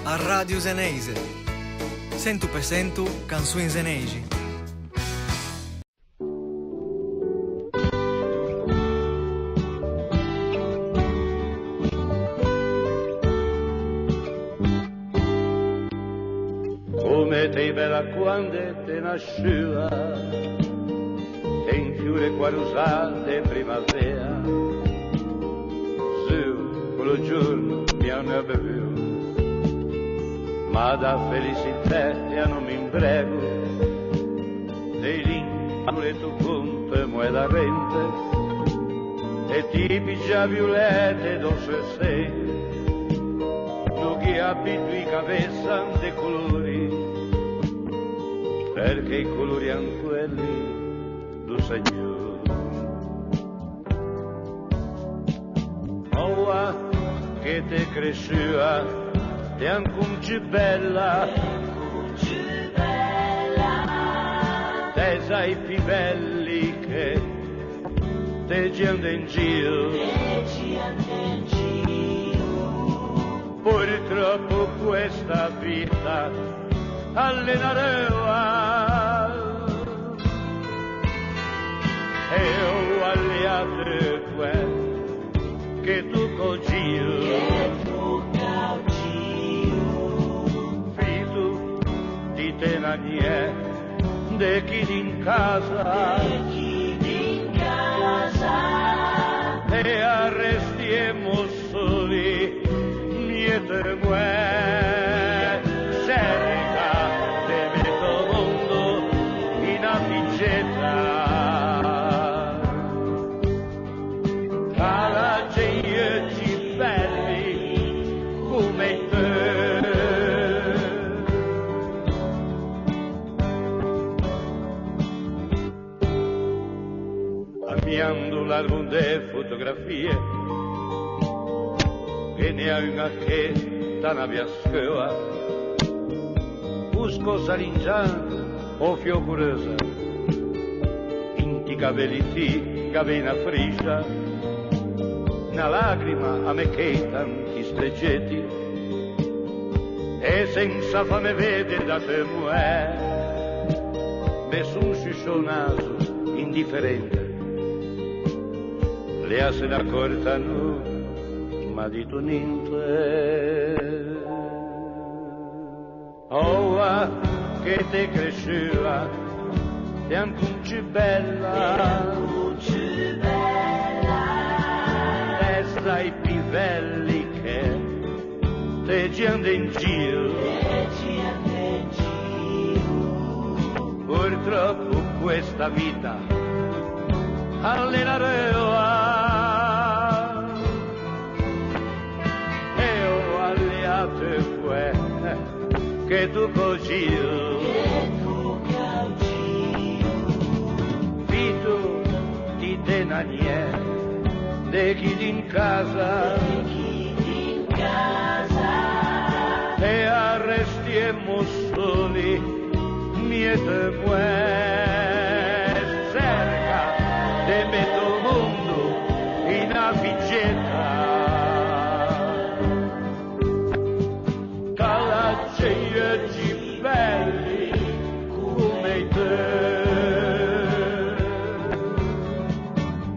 a Radio Zeneise. 100% canzoni zeneisi. Come te bella quando te nasceva, e in fiore quarusate primavera, su quello giorno mi hanno bevuto, ma da felicità e non mi imbrego, dei lingue tu conte mo da rente, e ti pigia violette dolce sei, tu che abitui cabeça de colori, perché i colori han quelli do Signore. Oh, che te cresceva, te ancora bella, te sei più belli che te giando in giro. Purtroppo questa vita allenareva e ho agli altri che tu cogio figlio di te nanie de chi in casa e arrestiamo soli niente muore cerca de metto mondo in affiggetta alla gente belli come te ammiando l'album de fotografie e ne hai una che t'ana via scoa busco salingiando o fiocurosa in ti capelli ti gavena friscia una lacrima a me che tanti streggetti e senza fame vede da te muore nessun sciscio naso indifferente le asse da cortano ma di tu niente. Oh, che te cresceva, te ancora bella, te stai più belli che te giando in giro. Purtroppo questa vita allenareva fue che tu cogio figlio di te nanie de chi in casa e arrestiamo soli miete muer cerca de metto mondo in affiggetta calaceia belli come te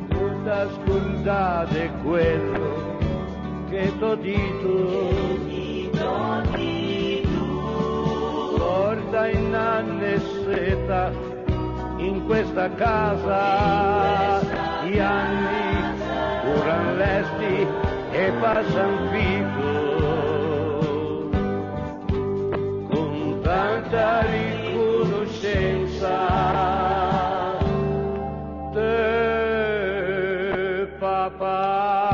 non ascoltate quello che t'ho dito porta in anneseta in questa casa gli anni curan lesti e passan fico con tanta riconoscenza te papà.